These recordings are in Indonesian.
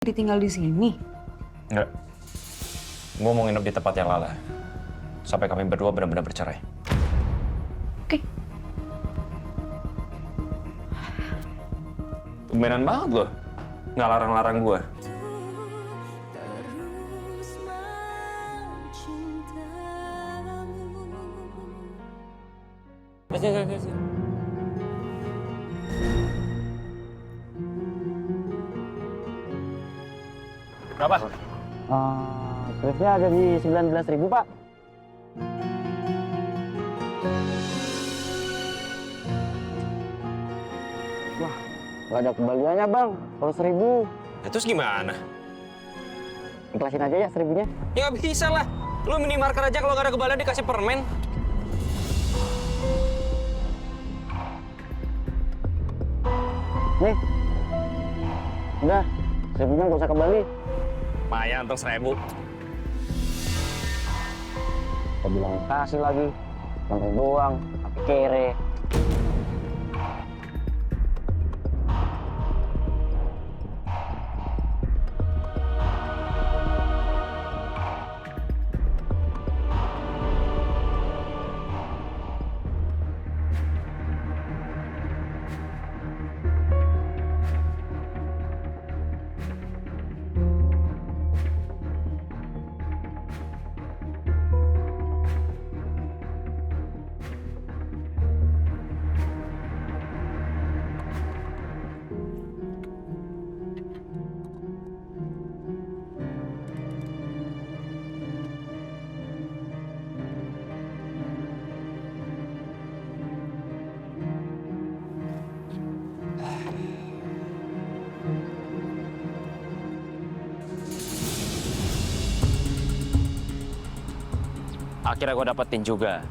Ditinggal di sini? Enggak. Gue mau nginep di tempat yang Lala. Sampai kami berdua benar-benar bercerai. Oke. Tumbenan banget lo. Nggak larang-larang gue. Berapa? Tripnya ada di 19.000, Pak. Wah, nggak ada kembaliannya, Bang. Kalau 1.000, Ya, terus gimana? ikhlasin aja ya 1.000-nya. Ya nggak bisa lah. Lu minimarket aja kalau nggak ada kembalian dikasih permen. Nih, udah, 1.000-nya nggak usah kembali. Lumayan untuk 1.000. Kita bilang kasih lagi, nonton doang, tapi kere. Akhirnya gue dapetin juga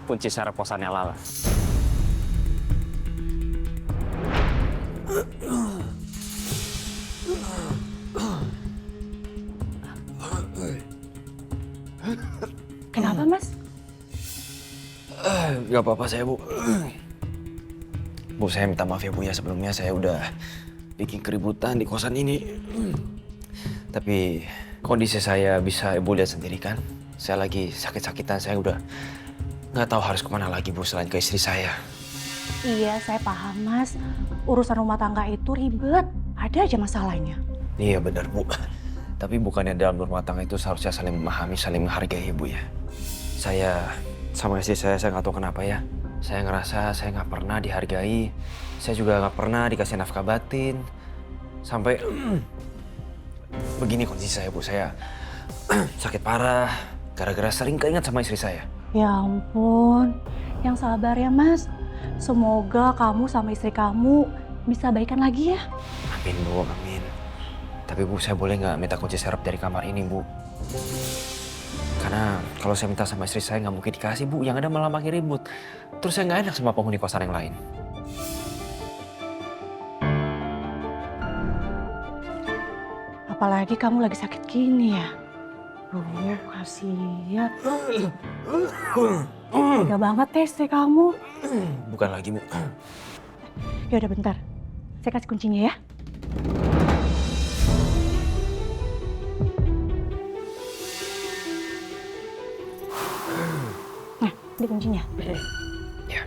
kunci sarap kosannya Lala. Kenapa, Mas? Gak apa-apa saya, Bu. Bu, saya minta maaf ya, Bu, ya. Sebelumnya saya udah bikin keributan di kosan ini. Tapi kondisi saya bisa Ibu lihat sendiri kan. Saya lagi sakit-sakitan, saya udah nggak tahu harus kemana lagi, Bu, selain ke istri saya. Iya, saya paham, Mas. Urusan rumah tangga itu ribet. Ada aja masalahnya. Iya benar, Bu. Tapi bukannya dalam rumah tangga itu seharusnya saling memahami, saling menghargai, Bu, ya. Saya sama istri saya nggak tahu kenapa ya. Saya ngerasa saya nggak pernah dihargai. Saya juga nggak pernah dikasih nafkah batin. Sampai begini kondisi saya, Bu. Saya sakit parah gara-gara sering keinget sama istri saya. Ya ampun. Yang sabar ya, Mas. Semoga kamu sama istri kamu bisa baikan lagi ya. Amin, Bu, amin. Tapi, Bu, saya boleh nggak minta kunci serep dari kamar ini, Bu? Karena kalau saya minta sama istri saya nggak mungkin dikasih, Bu. Yang ada malah makin ribut. Terus saya nggak enak sama penghuni kosan yang lain. Apalagi kamu lagi sakit gini ya. Kasihan. Tega banget ya istri kamu. Bukan lagi, Bu. Ya udah bentar. Saya kasih kuncinya ya. Nah, ini kuncinya. Ya.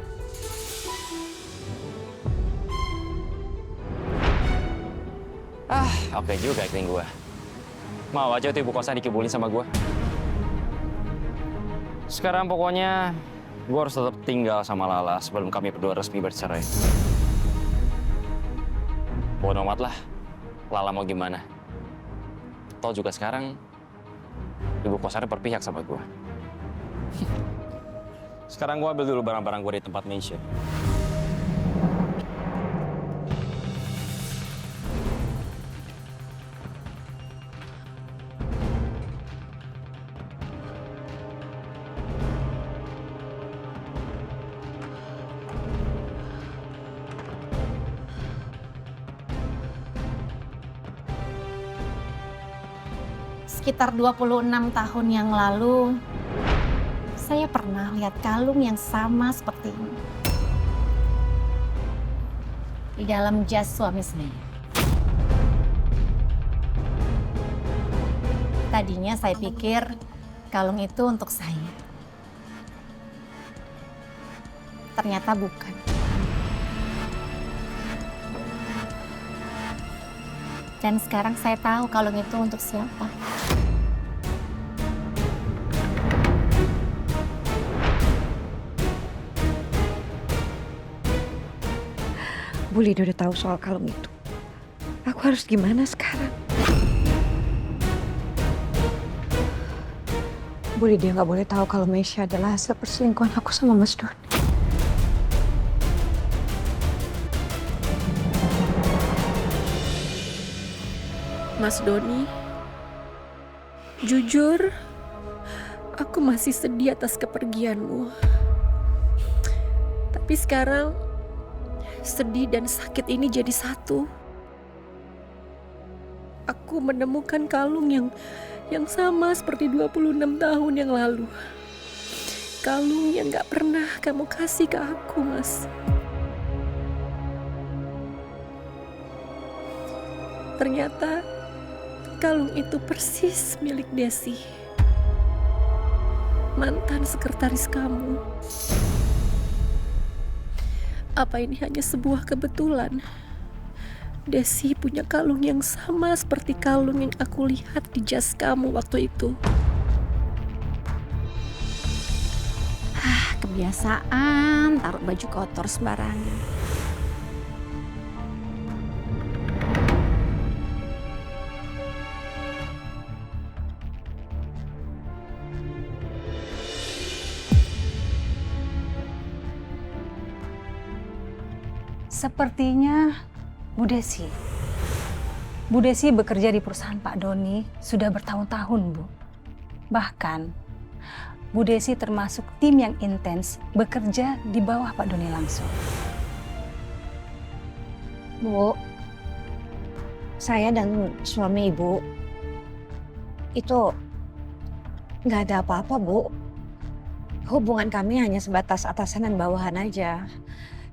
Oke juga acting gue. Mau aja tuh ibu kosan dikibulin sama gue. Sekarang pokoknya gue harus tetap tinggal sama Lala sebelum kami berdua resmi bercerai. Bodo amat lah, Lala mau gimana. Toh juga sekarang ibu kosannya berpihak sama gue. Sekarang gue ambil dulu barang-barang gue di tempat Meisha. Sekitar 26 tahun yang lalu, saya pernah lihat kalung yang sama seperti ini di dalam jas suami saya. Tadinya saya pikir kalung itu untuk saya. Ternyata bukan. Dan sekarang saya tahu kalung itu untuk siapa. Bu Lydia udah tahu soal kalung itu. Aku harus gimana sekarang? Bu Lydia nggak boleh tahu kalau Meisha adalah hasil perselingkuhan aku sama Mas Doni. Mas Doni, jujur, aku masih sedih atas kepergianmu. Tapi sekarang, sedih dan sakit ini jadi satu. Aku menemukan kalung yang sama seperti 26 tahun yang lalu. Kalung yang gak pernah kamu kasih ke aku, Mas. Ternyata kalung itu persis milik Desi, mantan sekretaris kamu. Apa ini hanya sebuah kebetulan? Desi punya kalung yang sama seperti kalung yang aku lihat di jas kamu waktu itu. Kebiasaan taruh baju kotor sembarangan. Sepertinya Bu Desi bekerja di perusahaan Pak Doni sudah bertahun-tahun, Bu. Bahkan Bu Desi termasuk tim yang intens bekerja di bawah Pak Doni langsung. Bu, saya dan suami Ibu itu nggak ada apa-apa, Bu. Hubungan kami hanya sebatas atasan dan bawahan aja.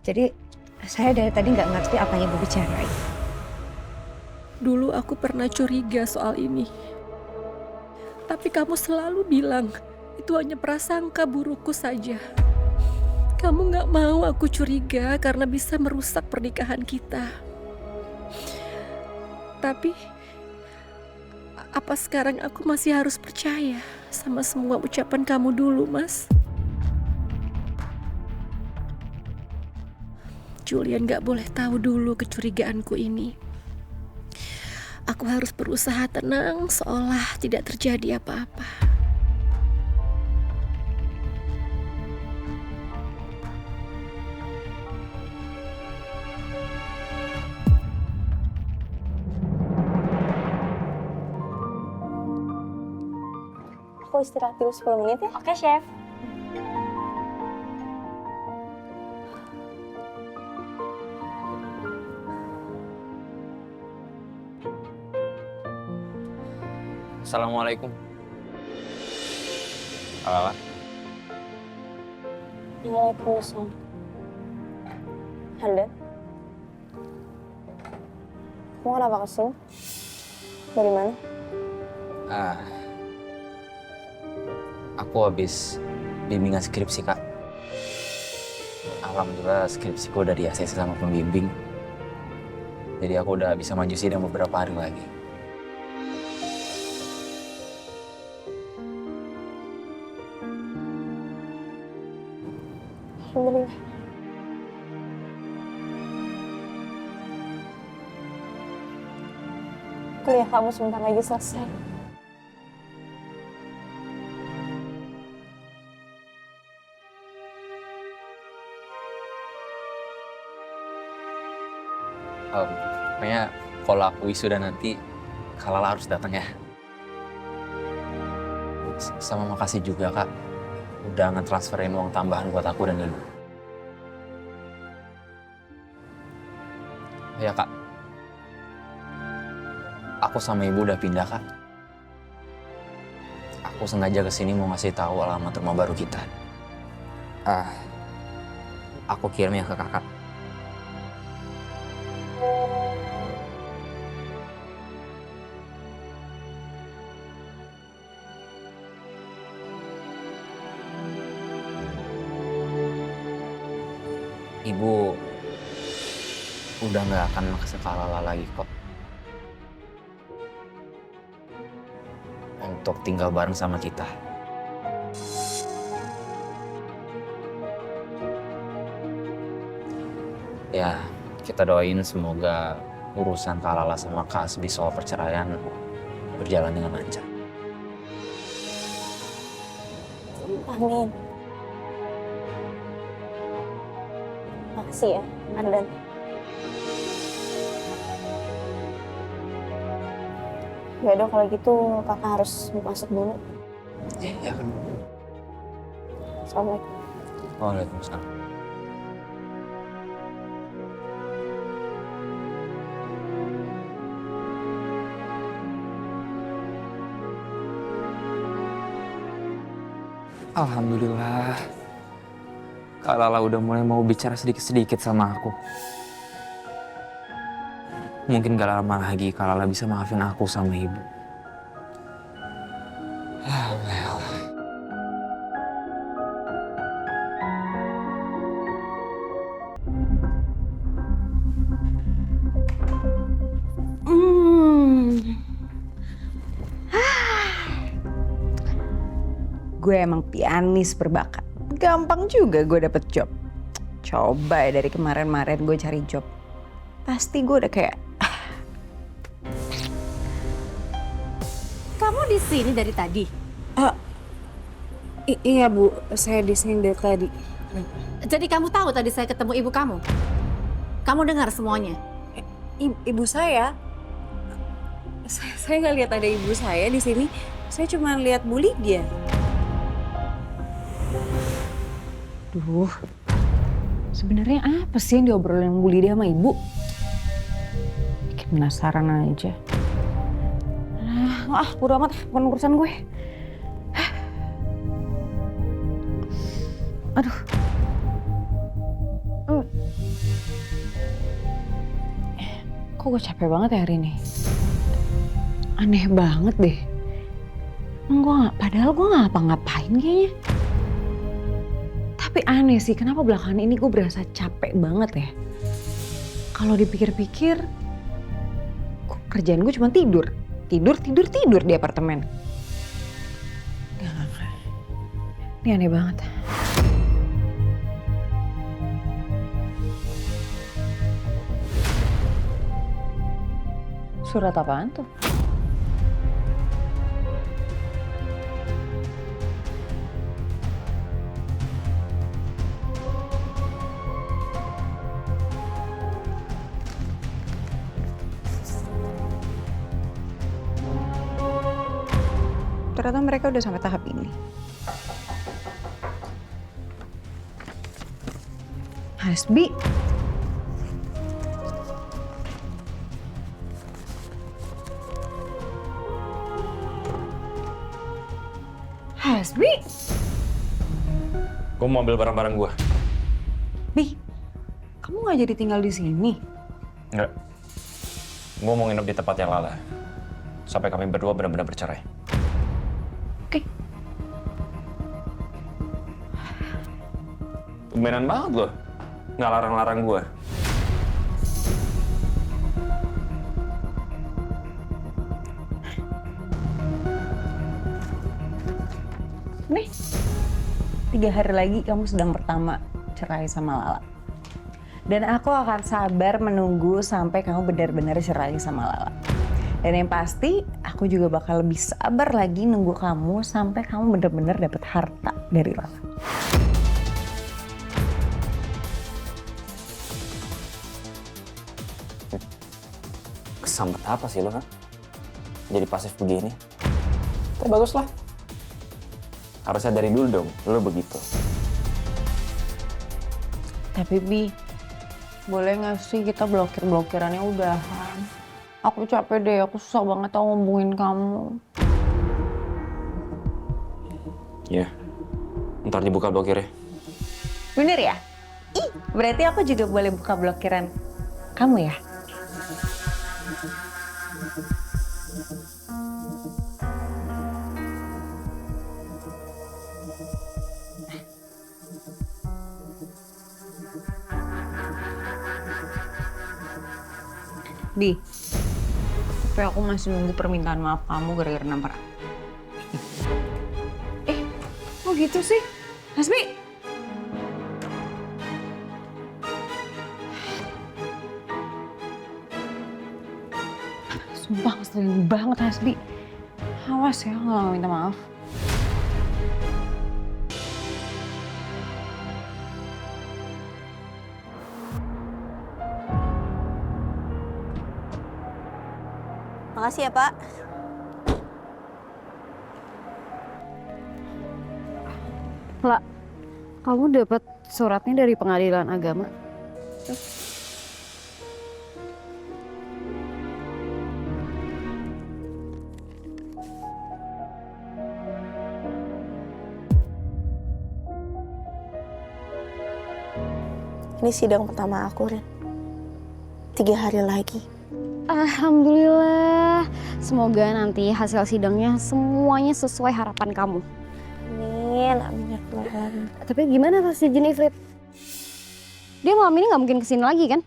Jadi saya dari tadi nggak ngerti apa yang Ibu bicarain. Dulu aku pernah curiga soal ini. Tapi kamu selalu bilang itu hanya prasangka burukku saja. Kamu gak mau aku curiga karena bisa merusak pernikahan kita. Tapi apa sekarang aku masih harus percaya sama semua ucapan kamu dulu, Mas? Julian gak boleh tahu dulu kecurigaanku ini. Aku harus berusaha tenang seolah tidak terjadi apa-apa. Aku istirahat dulu 10 menit ya. Oke, Chef. Assalamualaikum. Halo. Waalaikumsalam. Halo. Kamu kenapa kesini? Dari mana? Aku habis bimbingan skripsi, Kak. Alhamdulillah skripsiku udah di ACC sama pembimbing. Jadi aku udah bisa maju sidang beberapa hari lagi. Alhamdulillah. Kuliah kamu sebentar lagi selesai. Pokoknya kalau aku wisuda nanti, Kak Lala harus datang ya. Sama makasih juga, Kak. Udah ngetransferin uang tambahan buat aku dan Ibu. Ya, Kak. Aku sama Ibu udah pindah, Kak. Aku sengaja kesini mau ngasih tahu alamat rumah baru kita. Aku kirimnya ke Kakak. Ibu udah nggak akan maksa Kak Lala lagi kok untuk tinggal bareng sama kita. Ya, kita doain semoga urusan Kak Lala sama Kak Asbi soal perceraian berjalan dengan lancar. Amin. Makasih ya, Ardan. Ya udah kalau gitu kakak harus masuk dulu. Ya kan. Assalamualaikum. Waalaikumsalam. Alhamdulillah, Kak Lala udah mulai mau bicara sedikit-sedikit sama aku. Mungkin gak lama lagi Kak Lala bisa maafin aku sama Ibu. Gue emang pianis berbakat. Gampang juga gue dapet job. Coba ya dari kemarin-kemarin gue cari job. Pasti gue udah kayak, Kamu di sini dari tadi. iya Bu, saya di sini dari tadi. Jadi kamu tahu tadi saya ketemu ibu kamu? Kamu dengar semuanya? Ibu saya nggak lihat ada ibu saya di sini. Saya cuma lihat Bu Lydia. Duh, sebenarnya apa sih yang diobrolin Bu Lydia sama ibu? Bikin penasaran aja. Bodo amat, bukan urusan gue. Aduh. Kok gue capek banget ya hari ini? Aneh banget deh. Padahal gue nggak ngapa-ngapain kayaknya. Tapi aneh sih, kenapa belakangan ini gue berasa capek banget ya? Kalau dipikir-pikir, kerjaan gue cuma tidur di apartemen. Ini aneh banget. Surat apaan tuh? Ternyata mereka udah sampai tahap ini. Hasbi. Hasbi. Gue mau ambil barang-barang gue. Bi, kamu nggak jadi tinggal di sini? Enggak. Gue mau nginep di tempatnya Lala. Sampai kami berdua benar-benar bercerai. Oke. Tumbenan banget loh. Nggak larang-larang gue. Nih, 3 hari lagi kamu sedang pertama cerai sama Lala. Dan aku akan sabar menunggu sampai kamu benar-benar cerai sama Lala. Dan yang pasti, aku juga bakal lebih sabar lagi nunggu kamu sampai kamu benar-benar dapat harta dari Lala. Kesambet apa sih lo, kan? Jadi pasif begini. Tapi bagus lah. Harusnya dari dulu dong, lo begitu. Tapi Bi, boleh nggak sih kita blokir-blokirannya udahan? Aku capek deh, aku susah banget tau ngomongin kamu. Iya. Ntar dibuka blokirnya. Bener ya? Ih, berarti aku juga boleh buka blokiran kamu ya? Bi, tapi aku masih nunggu permintaan maaf kamu gara-gara nampar. Kok gitu sih? Hasbi! Sumpah ngeselin banget Hasbi. Awas ya kalau nggak minta maaf. Makasih ya, Pak. Lah, kamu dapat suratnya dari pengadilan agama? Ini sidang pertama aku, Ren. 3 hari lagi. Alhamdulillah. Semoga nanti hasil sidangnya semuanya sesuai harapan kamu. Amin, amin ya Tuhan. Tapi gimana si Jennifer? Dia malam ini nggak mungkin kesini lagi kan?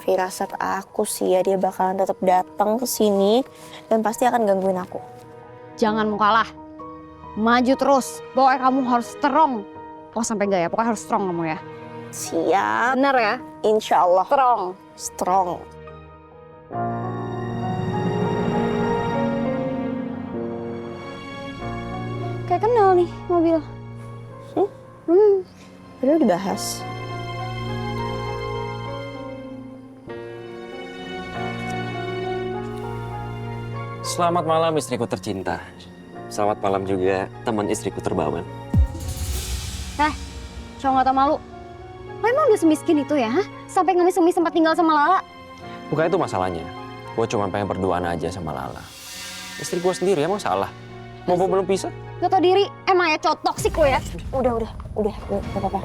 Firasat aku sih ya dia bakalan tetap datang ke sini dan pasti akan gangguin aku. Jangan mau kalah. Maju terus. Pokoknya kamu harus strong. Oh sampai nggak ya? Pokoknya harus strong kamu ya. Siap. Bener ya? Insya Allah. Strong. Strong. Kayak kenal nih mobil. Udah dibahas. Selamat malam istriku tercinta. Selamat malam juga teman istriku terbawan. Cowok nggak tau malu. Lo emang udah semiskin itu ya? Hah? Sampai ngemis-ngemis sempat tinggal sama Lala? Bukan itu masalahnya. Gue cuma pengen berduaan aja sama Lala. Istri gue sendiri emang salah. Mau belum bisa? Gak tau diri, emang ya cowok toksik lo ya? Udah, gak apa-apa.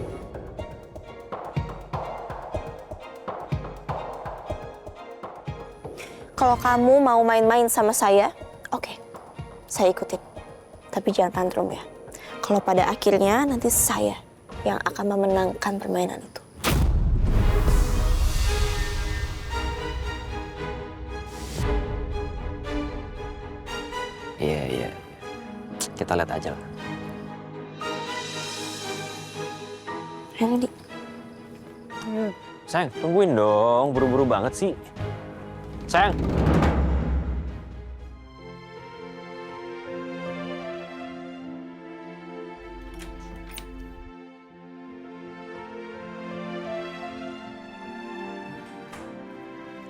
Kalau kamu mau main-main sama saya, oke, saya ikutin. Tapi jangan tantrum ya. Kalau pada akhirnya nanti saya yang akan memenangkan permainan itu. Iya. Kita lihat aja lah. Ready? Sayang, tungguin dong. Buru-buru banget sih. Sayang.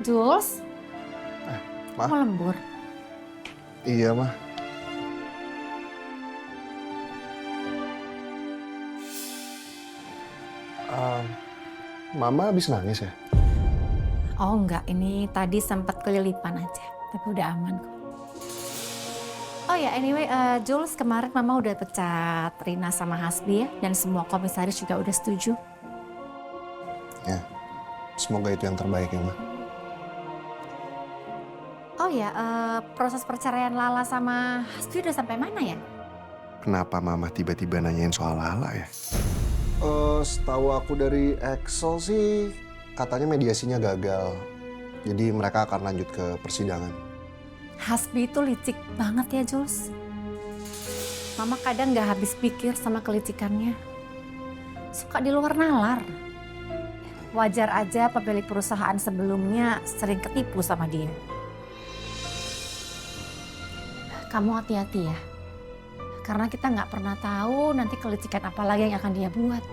Jules, Ma? mau lembur? Iya, Mah. Mama habis nangis ya? Oh enggak, ini tadi sempat kelilipan aja, tapi udah aman kok. Oh ya, anyway, Jules kemarin Mama udah pecat Rina sama Hasbi ya, dan semua komisaris juga udah setuju. Ya, semoga itu yang terbaik ya, Ma. Oh ya, proses perceraian Lala sama Hasbi udah sampai mana ya? Kenapa Mama tiba-tiba nanyain soal Lala ya? Setahu aku dari Excel sih, katanya mediasinya gagal. Jadi mereka akan lanjut ke persidangan. Hasbi itu licik banget ya, Jules. Mama kadang nggak habis pikir sama kelicikannya. Suka di luar nalar. Wajar aja pemilik perusahaan sebelumnya sering ketipu sama dia. Kamu hati-hati ya. Karena kita nggak pernah tahu nanti kelicikan apa lagi yang akan dia buat.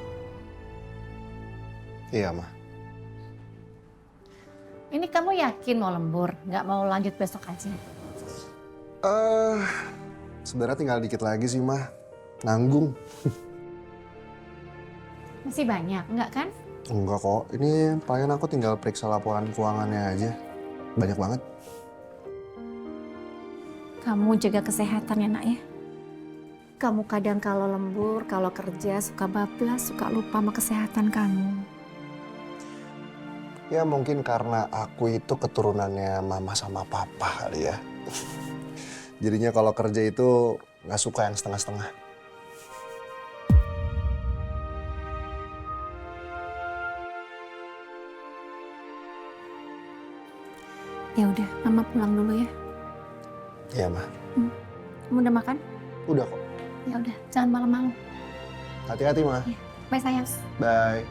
Iya, Ma. Ini kamu yakin mau lembur? Nggak mau lanjut besok aja? Sebenarnya tinggal dikit lagi sih, Ma. Nanggung. Masih banyak, nggak kan? Enggak kok, ini palingan aku tinggal periksa laporan keuangannya aja. Banyak banget. Kamu jaga kesehatan ya, Nak ya. Kamu kadang kalau lembur, kalau kerja suka bablas, suka lupa sama kesehatan kamu. Ya mungkin karena aku itu keturunannya Mama sama Papa kali ya. Jadinya kalau kerja itu nggak suka yang setengah-setengah. Ya udah, Mama pulang dulu ya. Iya, Ma. Kamu udah makan? Udah kok. Ya udah, jangan malam-malam. Hati-hati, Ma. Bye sayang. Bye.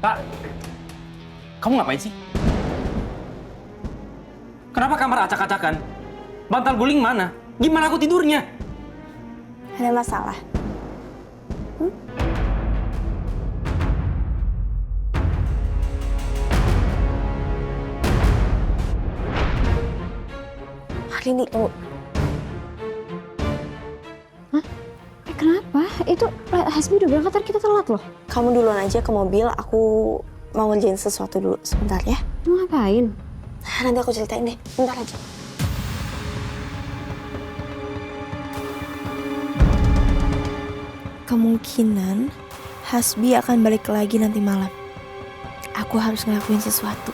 Kak, kamu ngapain sih? Kenapa kamar acak-acakan? Bantal guling mana? Gimana aku tidurnya? Ada masalah? Rini, tunggu. Kenapa? Itu Hasbi udah berangkat, ntar kita telat loh. Kamu duluan aja ke mobil, aku mau ngerjain sesuatu dulu. Sebentar ya. Mau ngapain? Nanti aku ceritain deh, bentar aja. Kemungkinan Hasbi akan balik lagi nanti malam. Aku harus ngelakuin sesuatu.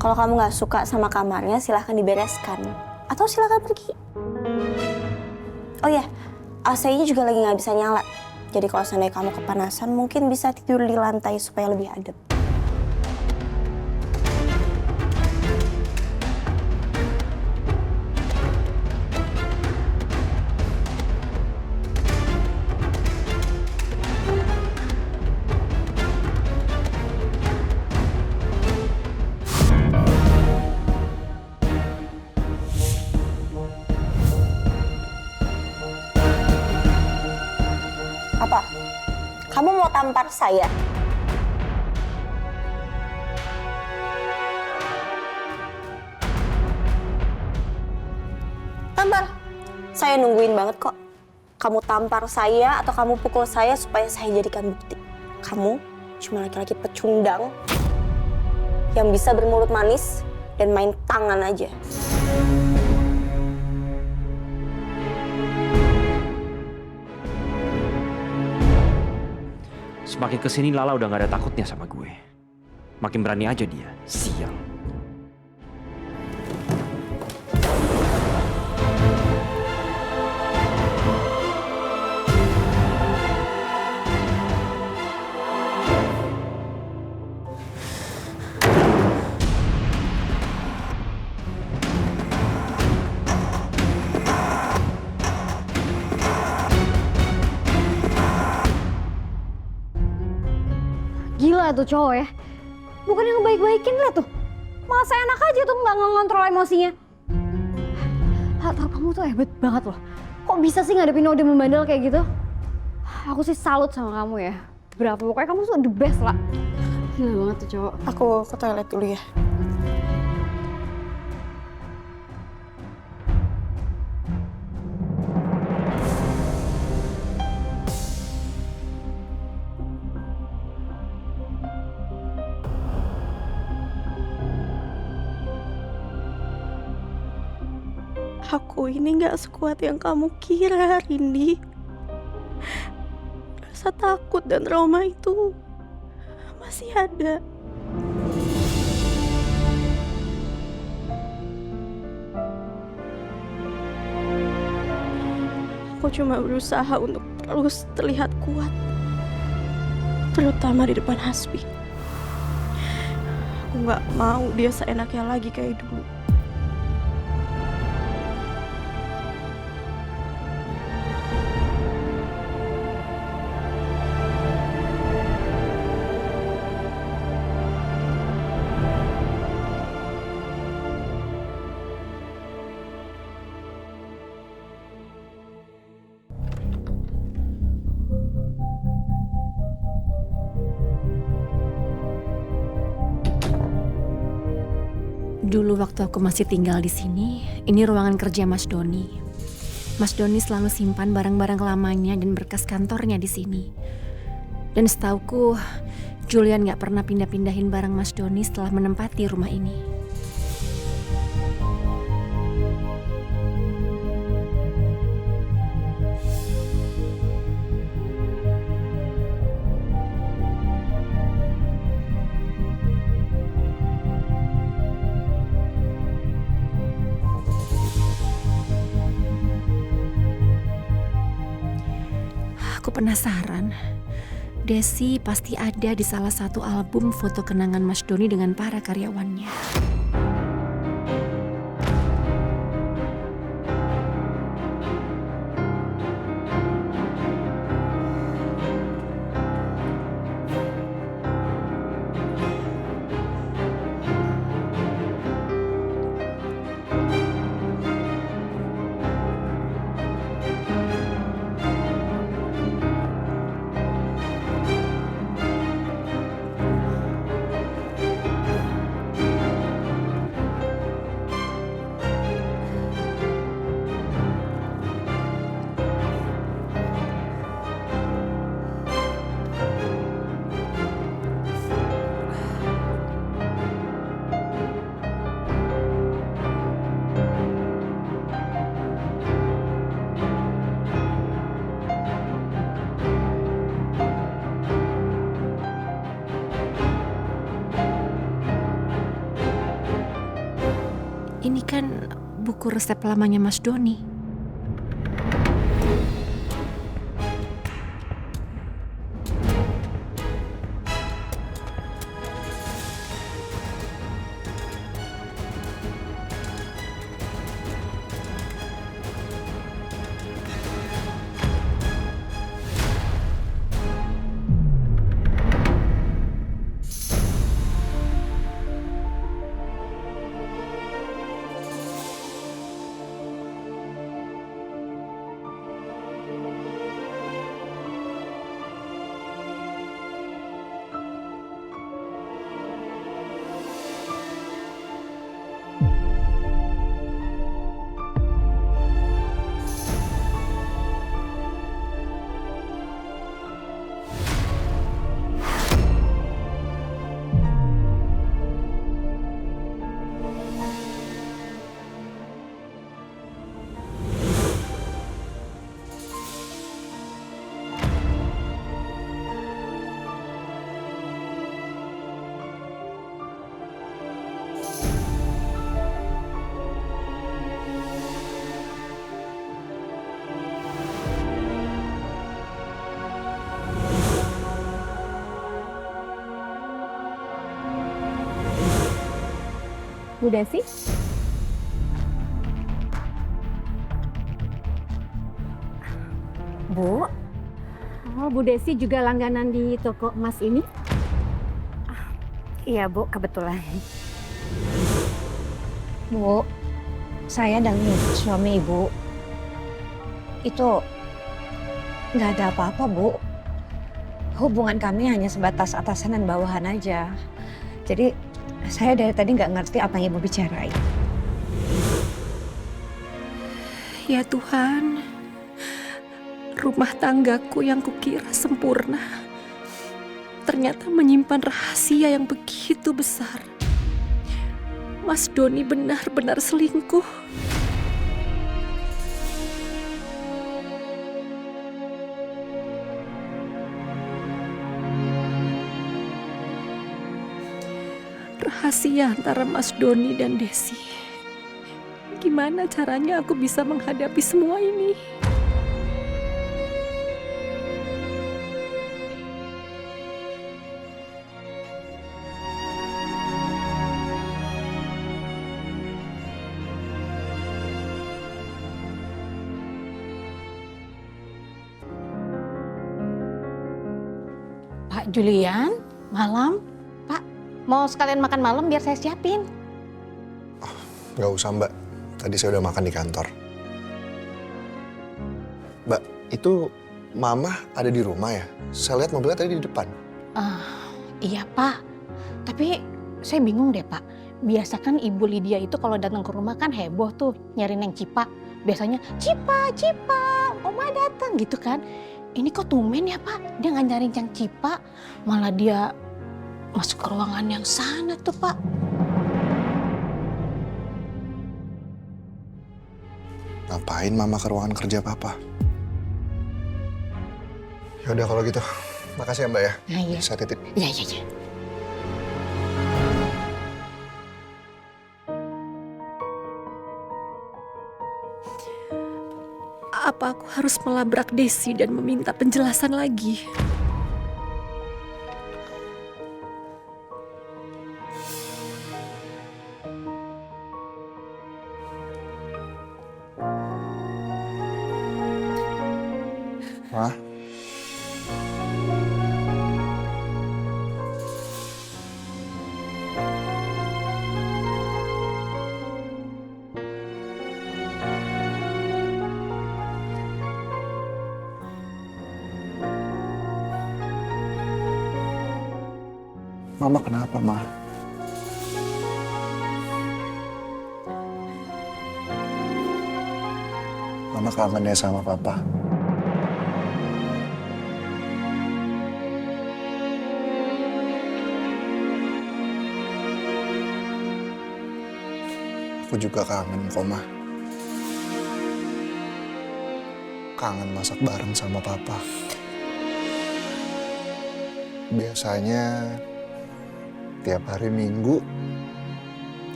Kalau kamu nggak suka sama kamarnya, silahkan dibereskan. Atau silahkan pergi. Oh ya, AC-nya juga lagi nggak bisa nyala. Jadi kalau seandainya kamu kepanasan, mungkin bisa tidur di lantai supaya lebih adem. Apa? Kamu mau tampar saya? Tampar? Saya nungguin banget kok. Kamu tampar saya atau kamu pukul saya supaya saya jadikan bukti. Kamu cuma laki-laki pecundang yang bisa bermulut manis dan main tangan aja. Semakin kesini Lala udah gak ada takutnya sama gue. Makin berani aja dia. Sial. Gila tuh cowok ya. Bukan yang ngebaik-baikin, lihat tuh. Malah seenak aja tuh nggak ngontrol emosinya. Atau kamu tuh hebat banget loh. Kok bisa sih ngadepin Ode membandel kayak gitu? Aku sih salut sama kamu ya. Berapa, pokoknya kamu tuh the best lah. Gila banget tuh cowok. Aku ke toilet dulu ya. Aku ini gak sekuat yang kamu kira, Rindi. Rasa takut dan trauma itu masih ada. Aku cuma berusaha untuk terus terlihat kuat. Terutama di depan Hasbi. Aku gak mau dia seenaknya lagi kayak dulu. Dulu waktu aku masih tinggal di sini, ini ruangan kerja Mas Doni. Mas Doni selalu simpan barang-barang lamanya dan berkas kantornya di sini. Dan setauku, Julian gak pernah pindah-pindahin barang Mas Doni setelah menempati rumah ini. Aku penasaran, Desi pasti ada di salah satu album foto kenangan Mas Doni dengan para karyawannya. Ini kan buku resep lamanya Mas Doni. Bu Desi? Bu, Oh, Bu Desi juga langganan di toko emas ini? Iya Bu, kebetulan. Bu, saya dan suami Ibu itu nggak ada apa-apa Bu. Hubungan kami hanya sebatas atasan dan bawahan aja. Jadi saya dari tadi nggak ngerti apa yang Ibu bicarain. Ya Tuhan, rumah tanggaku yang kukira sempurna ternyata menyimpan rahasia yang begitu besar. Mas Doni benar-benar selingkuh. Rahasia antara Mas Doni dan Desi. Gimana caranya aku bisa menghadapi semua ini? Pak Julian, malam. Pak, mau sekalian makan malam biar saya siapin. Nggak usah Mbak, tadi saya udah makan di kantor. Mbak, itu Mama ada di rumah ya? Saya lihat mobilnya tadi di depan. Iya Pak, tapi saya bingung deh Pak. Biasa kan Ibu Lydia itu kalau datang ke rumah kan heboh tuh nyari Neng Cipa. Biasanya, Cipa, Cipa, Oma datang gitu kan. Ini kok tumben ya Pak, dia nggak nyariin Cang Cipa, malah dia masuk ke ruangan yang sana tuh Pak. Ngapain mama ke ruangan kerja papa? Ya udah kalau gitu, makasih ya Mbak ya. Nah, iya. Saya titip. Iya, iya, iya. Apa aku harus melabrak Desi dan meminta penjelasan lagi? Hah? Mama kenapa, Ma? Mama kangen ya sama Papa. Aku juga kangen kok, Ma. Kangen masak bareng sama Papa. Biasanya tiap hari Minggu,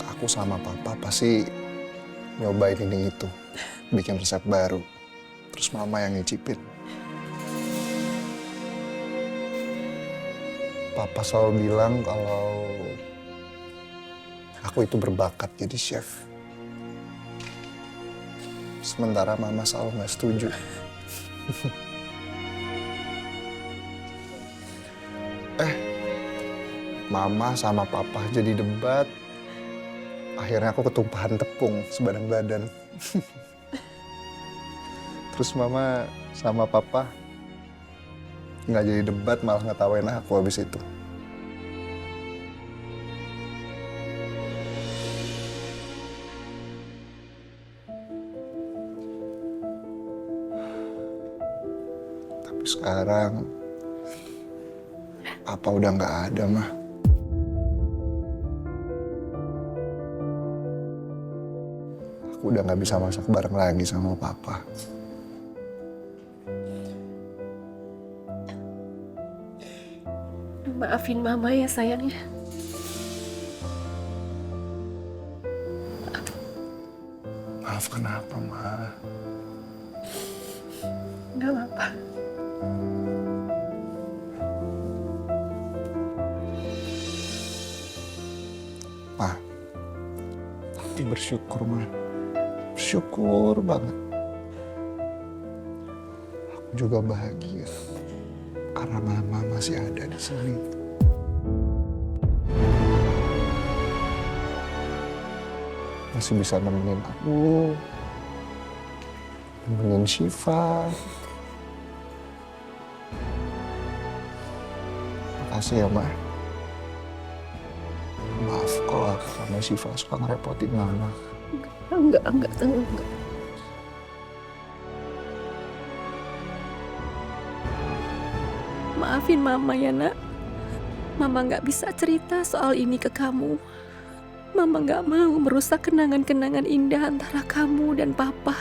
aku sama Papa pasti nyobain ini itu, bikin resep baru. Terus Mama yang nyicipin. Papa selalu bilang kalau aku itu berbakat jadi chef. Sementara Mama selalu nggak setuju. Mama sama Papa jadi debat. Akhirnya aku ketumpahan tepung sebadan badan. Terus Mama sama Papa nggak jadi debat, malah ngetawain aku habis itu. Tapi sekarang Papa udah nggak ada, Mah. Aku udah nggak bisa masak bareng lagi sama Papa. Maafin Mama ya sayangnya. Maaf kenapa, Ma? Nggak apa-apa. Ma, aku bersyukur, Ma. Bersyukur banget. Aku juga bahagia karena Mama masih ada di sini. Masih bisa nemenin aku, nemenin Syifa. Makasih ya, Ma. Maaf kalau aku sama Syifa suka ngerepotin Mama. Enggak. Maafin Mama ya, Nak. Mama nggak bisa cerita soal ini ke kamu. Mama nggak mau merusak kenangan-kenangan indah antara kamu dan Papa.